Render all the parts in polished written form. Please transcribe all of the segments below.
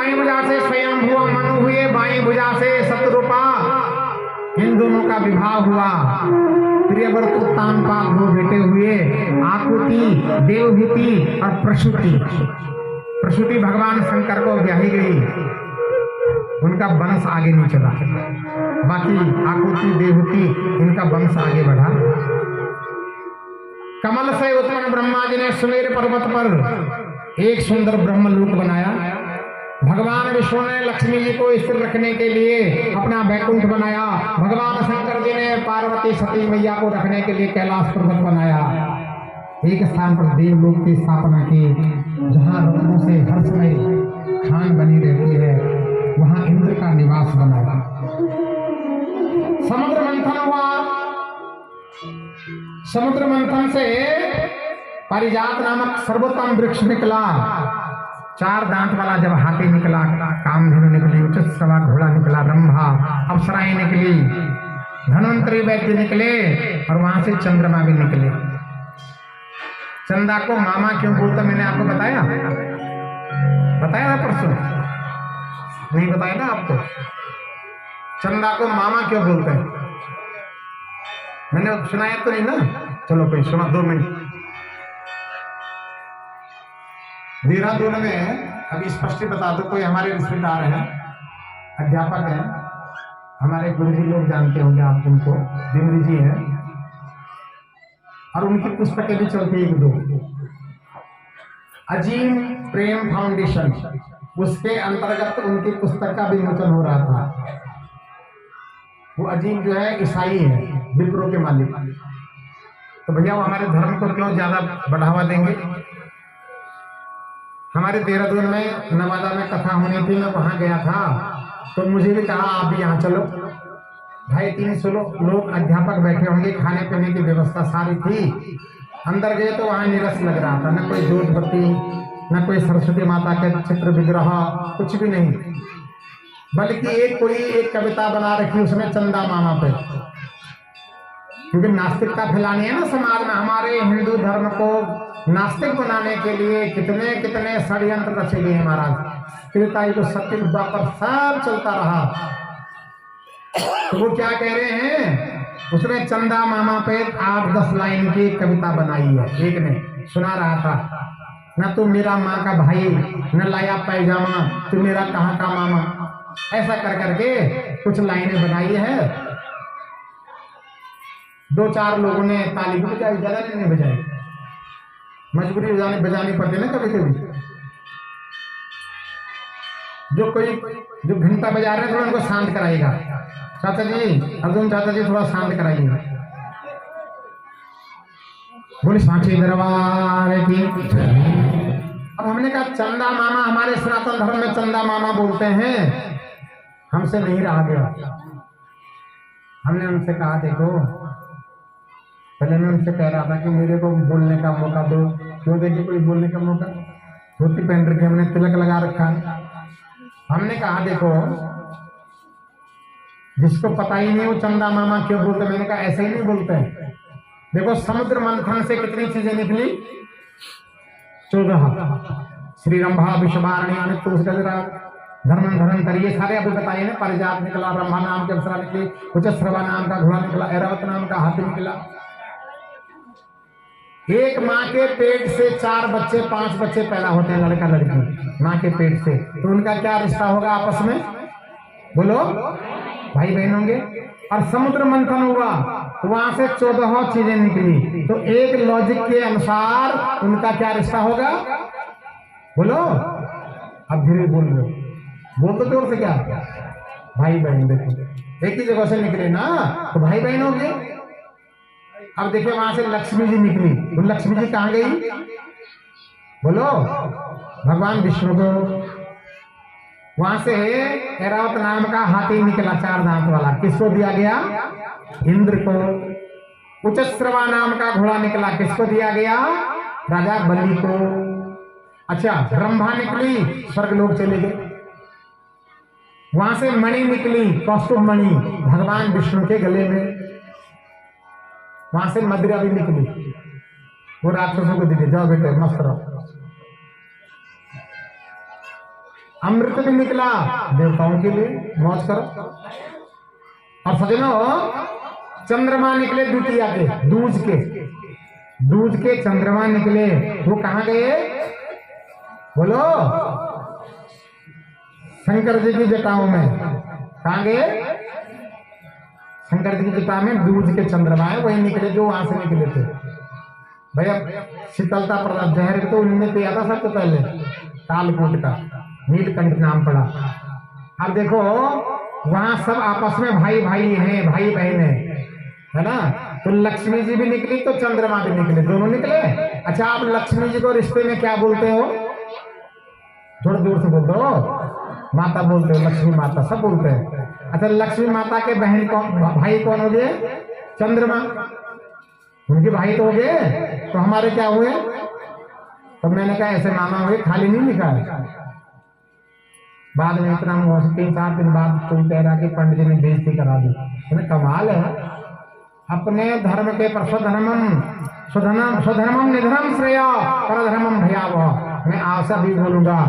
दाई भुजा से स्वयं हुआ मनु हुए, बाई भुजा से शत्रुपा, इन दोनों का विवाह हुआ। प्रियव्रत उत्तानपाद दो बेटे हुए, आकुति, देवहूति और प्रसूति। प्रसूति भगवान शंकर को ब्याही गई, उनका वंश आगे नहीं चला। बाकी आकुति, देवहूति, इनका वंश आगे बढ़ा। कमल से उत्पन्न ब्रह्मा जी ने सुमेर पर्वत पर एक सुंदर ब्रह्मलोक बनाया। भगवान विष्णु ने लक्ष्मी जी को स्थिर रखने के लिए अपना वैकुंठ बनाया। भगवान शंकर जी ने पार्वती सती मैया को रखने के लिए कैलाश पर्वत बनाया। एक स्थान पर देवलोक की स्थापना की, जहाँ लोगों से हर समय खान बनी रहती है, वहां इंद्र का निवास बनाया। समुद्र मंथन हुआ। समुद्र मंथन से पारिजात नामक सर्वोत्तम वृक्ष निकला। 4 दांत वाला जब हाथी निकला, कामधेनु निकली, उचित श्रवा घोड़ा निकला, रंभा, अप्सराएं निकली, धन्वंतरी वैद्य निकले और वहां से चंद्रमा भी निकले। चंदा को मामा क्यों बोलता, मैंने आपको बताया था परसों, नहीं बताया ना आपको? चंदा को मामा क्यों बोलते हैं, मैंने सुनाया तो नहीं ना? चलो कोई सुना, 2 मिनट। देहरादून में अभी स्पष्ट बता दो, कोई हमारे रिश्तेदार हैं, अध्यापक हैं, हमारे गुरुजी लोग जानते होंगे आप उनको, दिमरी जी हैं, और उनकी पुस्तकें भी चलती 1-2। अजीम प्रेम फाउंडेशन, उसके अंतर्गत उनकी पुस्तक का विमोचन हो रहा था। वो अजीम जो है ईसाई है, विप्रो के मालिक। तो भैया वो हमारे धर्म को क्यों ज्यादा बढ़ावा देंगे? हमारे देहरादून में नवादा में कथा होनी थी, मैं वहां गया था, तो मुझे भी कहा आप भी यहाँ चलो। 250-300 लोग अध्यापक बैठे होंगे, खाने पीने की व्यवस्था सारी थी। अंदर गए तो वहां नीरस लग रहा था, न कोई जोत बत्ती, न कोई सरस्वती माता के चित्र विग्रह, कुछ भी नहीं, बल्कि एक कविता बना रखी उसमें चंदा मामा पे। क्योंकि नास्तिकता फैलानी है ना समाज में। हमारे हिंदू धर्म को नास्तिक बनाने के लिए कितने कितने षड्यंत्र रचे गए हैं महाराज। त्रेता युग, सत्य युग, द्वापर सब चलता रहा। तो वो क्या कह रहे हैं, उसने चंदा मामा पे 8-10 लाइन की कविता बनाई है। एक ने सुना रहा था, न तू मेरा माँ का भाई, न लाया पैजामा, तू मेरा कहाँ का मामा। ऐसा कर करके कुछ लाइनें बनाई है। 2-4 लोगों ने ताली भी बजाई, ज्यादा नहीं बजाई, मजबूरी बजानी पड़ती ना कभी कभी। जो घंटा बजा रहे हैं थोड़ा उनको शांत कराइएगा। चाचा जी, अर्जुन चाचा जी थोड़ा शांत कराइएगा। बोले सांची दरबार की। अब हमने कहा चंदा मामा, हमारे सनातन धर्म में चंदा मामा बोलते हैं, हमसे नहीं रहा गया। हमने उनसे कहा देखो, पहले मैं उनसे कह रहा था कि मेरे को बोलने का मौका दो। क्यों देंगे कोई बोलने का मौका? धोती पहन रखी, हमने तिलक लगा रखा। हमने कहा देखो, जिसको पता ही नहीं वो चंदा मामा क्यों बोलते, मैंने कहा ऐसे ही नहीं बोलते हैं। देखो समुद्र मंथन से कितनी चीजें निकली, 14। श्री रंभा विश्ववारणी धर्म ये सारे अभी बताइए ना। पारिजात निकला, ब्रह्मा नाम की अप्सरा निकली, उच्चश्रवा नाम का घोड़ा निकला, ऐरावत नाम का हाथी निकला। एक माँ के पेट से 4 बच्चे 5 बच्चे पैदा होते हैं, लड़का लड़की, माँ के पेट से। तो उनका क्या रिश्ता होगा आपस में? बोलो, भाई बहन होंगे। और समुद्र मंथन हुआ, वहां से 14 चीजें निकली। तो एक लॉजिक के अनुसार उनका क्या रिश्ता होगा? बोलो, अब धीरे बोल रहे हो, बोल तो जोर से। क्या भाई बहन? देखो एक ही जगह से निकले ना, तो भाई बहन हो गए। अब देखिए वहां से लक्ष्मी जी निकली, तो लक्ष्मी जी कहां गई? बोलो, भगवान विष्णु को। वहां से ऐरावत नाम का हाथी निकला, 4 दांत वाला, किसको दिया गया? इंद्र को। उच्चश्रवा नाम का घोड़ा निकला, किसको दिया गया? राजा बलि को। अच्छा, रंभा निकली, स्वर्गलोक चले गए। वहां से मणि निकली, कौस्तुभ मणि, भगवान विष्णु के गले में। वहां से मदिरा भी निकली, वो राक्षसों को दी, जाओ बेटे मस्त रहो। अमृत भी निकला देवताओं के लिए, मौज करो। और सजनों, चंद्रमा निकले द्वितीया के, दूज के चंद्रमा निकले। वो कहां गए बोलो? शंकर जी की जटाओं में। कहां गए? शंकर जी की जटा में दूज के चंद्रमा है, वही निकले जो वहां से निकले थे। भैया शीतलता प्रदान जहर तो उन्होंने पिया था सबसे पहले, कालकूट का, नीलकंठ नाम पड़ा। अब देखो वहां सब आपस में भाई भाई हैं, भाई बहन है ना। तो लक्ष्मी जी भी निकली तो चंद्रमा भी निकले, दोनों निकले। अच्छा, आप लक्ष्मी जी को रिश्ते में क्या बोलते हो? थोड़ा दूर से बोल दो। माता बोलते हो, लक्ष्मी माता सब बोलते हैं। अच्छा, लक्ष्मी माता के बहन कौन, भाई कौन हो गए? चंद्रमा। उनके भाई तो हो गए, तो हमारे क्या हुए? तो मैंने कहा ऐसे मामा हुए, खाली नहीं लिखा है। बाद में इतना 3-4 दिन बाद कोई कह रहा कि पंडित जी ने बेइज्जती करा दी। कमाल है। अपने धर्म के पर स्वधर्मम निधनम श्रेया परधर्मम भयावह। मैं आशा भी बोलूंगा,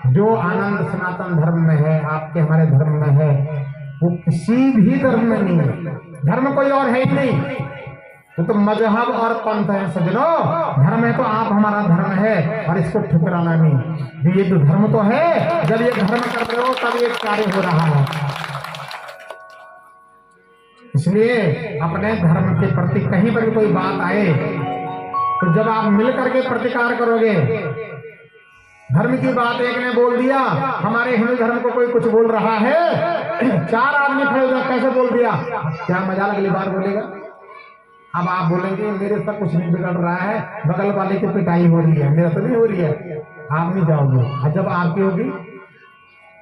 जो आनंद सनातन धर्म में है, आपके हमारे धर्म में है, वो किसी भी धर्म में नहीं है। धर्म कोई और है ही नहीं, वो तो मजहब और पंथ है सजनों। धर्म है तो आप हमारा धर्म है, और इसको ठुकराना नहीं। ये तो धर्म तो है, जब ये धर्म कर रहे हो तब ये कार्य हो रहा है। इसलिए अपने धर्म के प्रति कहीं पर भी कोई बात आए तो जब आप मिलकर के प्रतिकार करोगे, धर्म की बात एक ने बोल दिया, हमारे हिंदू धर्म को कोई कुछ बोल रहा है, 4 आदमी खड़े हो जाए, कैसे बोल दिया, क्या मजाल अगली बार बोलेगा? अब आप बोलेंगे मेरे से कुछ नहीं बिगड़ रहा है, बगल वाले की पिटाई हो रही है, मेरा तो नहीं हो रही है, आप नहीं जाओगे। और जब आपकी होगी,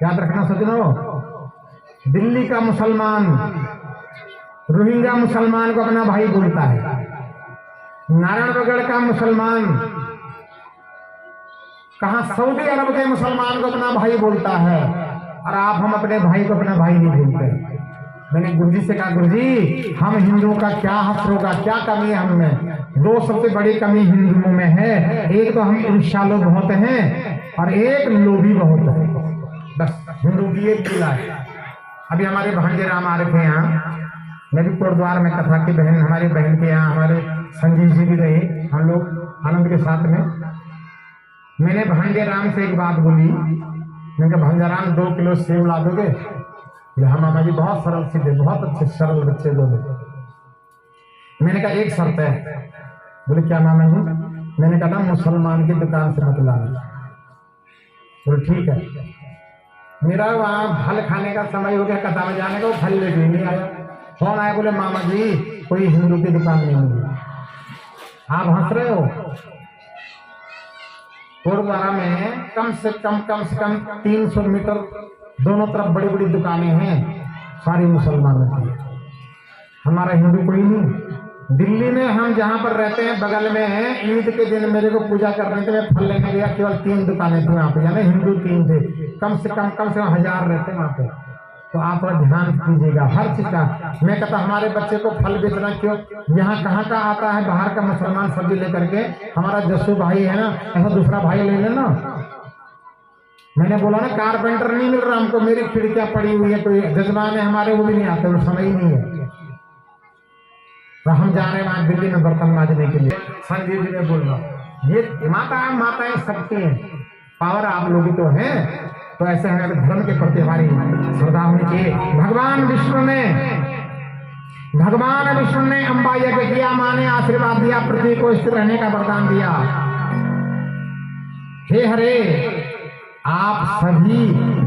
याद रखना सजनों, दिल्ली का मुसलमान रोहिंग्या मुसलमान को अपना भाई बोलता है, नारायणगढ़ का मुसलमान कहा सऊदी अरब के मुसलमान को अपना भाई बोलता है, और आप हम अपने भाई को अपना भाई नहीं बोलते। मैंने गुरुजी से कहा, गुरुजी हम हिंदुओं का क्या हक होगा, क्या कमी है हम में? 2 सबसे बड़ी कमी हिंदुओं में है, एक तो हम ईर्ष्यालु बहुत हैं और एक लोभी बहुत है। बस हिंदू की एक मिला है। अभी हमारे भांजे राम आ रहे थे यहाँ, मैं भी कोटद्वार में कथा की बहन, हमारी बहन के यहाँ हमारे संजीव जी भी रहे, हम लोग आनंद के साथ में। मैंने भांजे राम से एक बात बोली, मैंने कहा भांजा राम 2 किलो सेब ला दोगे? हाँ मामा जी, बहुत सरल सीधे, बहुत अच्छे सरल बच्चे बोले। मैंने कहा एक शर्त है। बोले क्या मामा जी? मैंने कहा मुसलमान की दुकान से मत लाना। बोले ठीक है। मेरा वहाँ फल खाने का समय हो गया, कथा में जाने का, वो फल लेके नहीं आया। कौन आया? बोले मामा जी कोई हिंदू की दुकान नहीं मिली। आप हंस रहे हो? गुरुद्वारा में कम से कम 300 मीटर दोनों तरफ बड़ी बड़ी दुकानें हैं, सारी मुसलमानों की। हमारा हिंदू कोई नहीं। दिल्ली में हम जहाँ पर रहते हैं बगल में है, ईद के दिन मेरे को पूजा करने के लिए फल लेने गया, केवल 3 दुकानें थी वहाँ पे, यानी हिंदू 3 थे। कम से कम 1000 रहते वहाँ पे। तो आप थोड़ा ध्यान दीजिएगा हर चीज का। मैं कहता हमारे बच्चे को फल बेचना क्यों? यहाँ कहाँ का आता है बाहर का मुसलमान सब्जी लेकर के, हमारा जस्सू भाई है ना, ऐसा दूसरा भाई ले लेना। मैंने बोला ना कारपेंटर नहीं मिल रहा हमको, मेरी खिड़कियां पड़ी हुई है, कोई जजमान है हमारे, वो भी नहीं आते, वो समय ही नहीं है। तो हम जा रहे हैं वहां दिल्ली में बर्तन मांजने के लिए। संजीव जी ने बोला ये माताएं सबकी हैं, पावर आप लोग तो हैं। तो ऐसे हमारे धर्म के प्रति हमारी श्रद्धा होनी चाहिए। भगवान विष्णु ने अम्बा यज्ञ किया, माँ ने आशीर्वाद दिया, पृथ्वी को स्थिर रहने का वरदान दिया। हे हरे, आप सभी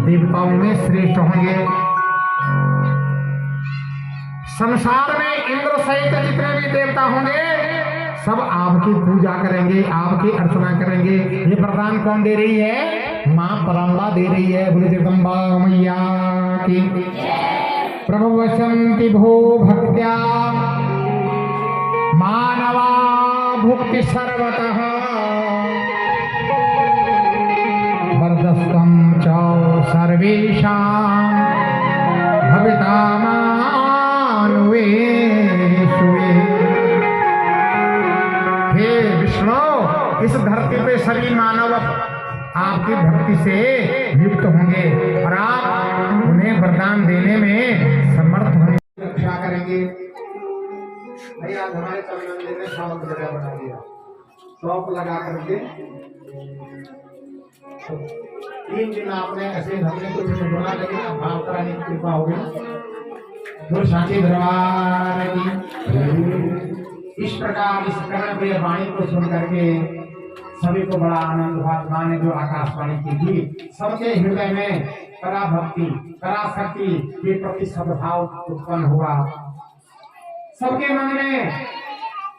देवताओं में श्रेष्ठ होंगे। संसार में इंद्र सहित जितने भी देवता होंगे सब आपकी पूजा करेंगे, आपकी अर्चना करेंगे। ये वरदान कौन दे रही है? मां पराम्बा दे रही है। बोले जगदम्बा मैया की। प्रभवसन्ति भो भक्त्या मानवा भुक्ति सर्वतः वर्धस्तं च सर्वेषां भविता हे विष्णु, इस धरती पे सभी मानव आपकी भक्ति से युक्त आज हमारे चरण मंदिर में शांत जगह बना दिया, शॉप लगा करके। तो 3 दिन आपने ऐसे धरने को बोला, लेकिन अब भाव कराने की कृपा हो गई। तो शांति दरबार की इस प्रकार इस कर्ण प्रिय वाणी को सुन करके सभी को बड़ा आनंद हुआ। मां ने जो आकाशवाणी की थी, सबके हृदय में परा भक्ति परा शक्ति के प्रति सद्भाव उत्पन्न हुआ। सबके मन में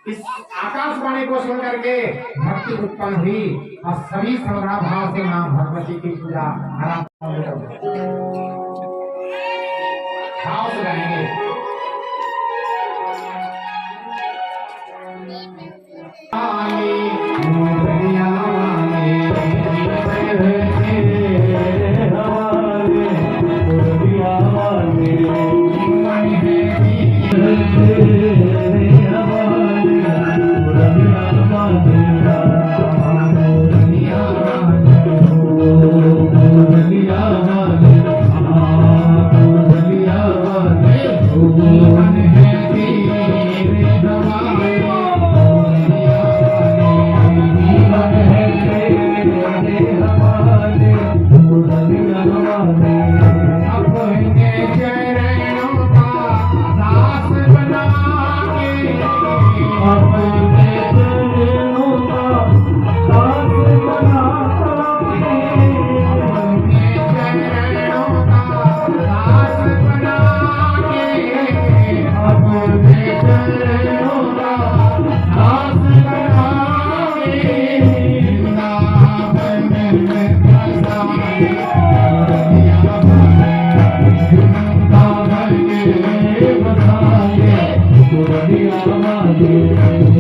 इस आकाशवाणी को सुन करके भक्ति उत्पन्न हुई और सभी श्रद्धा भाव से मां भगवती की पूजा भाव से गाएंगे।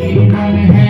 जीवन है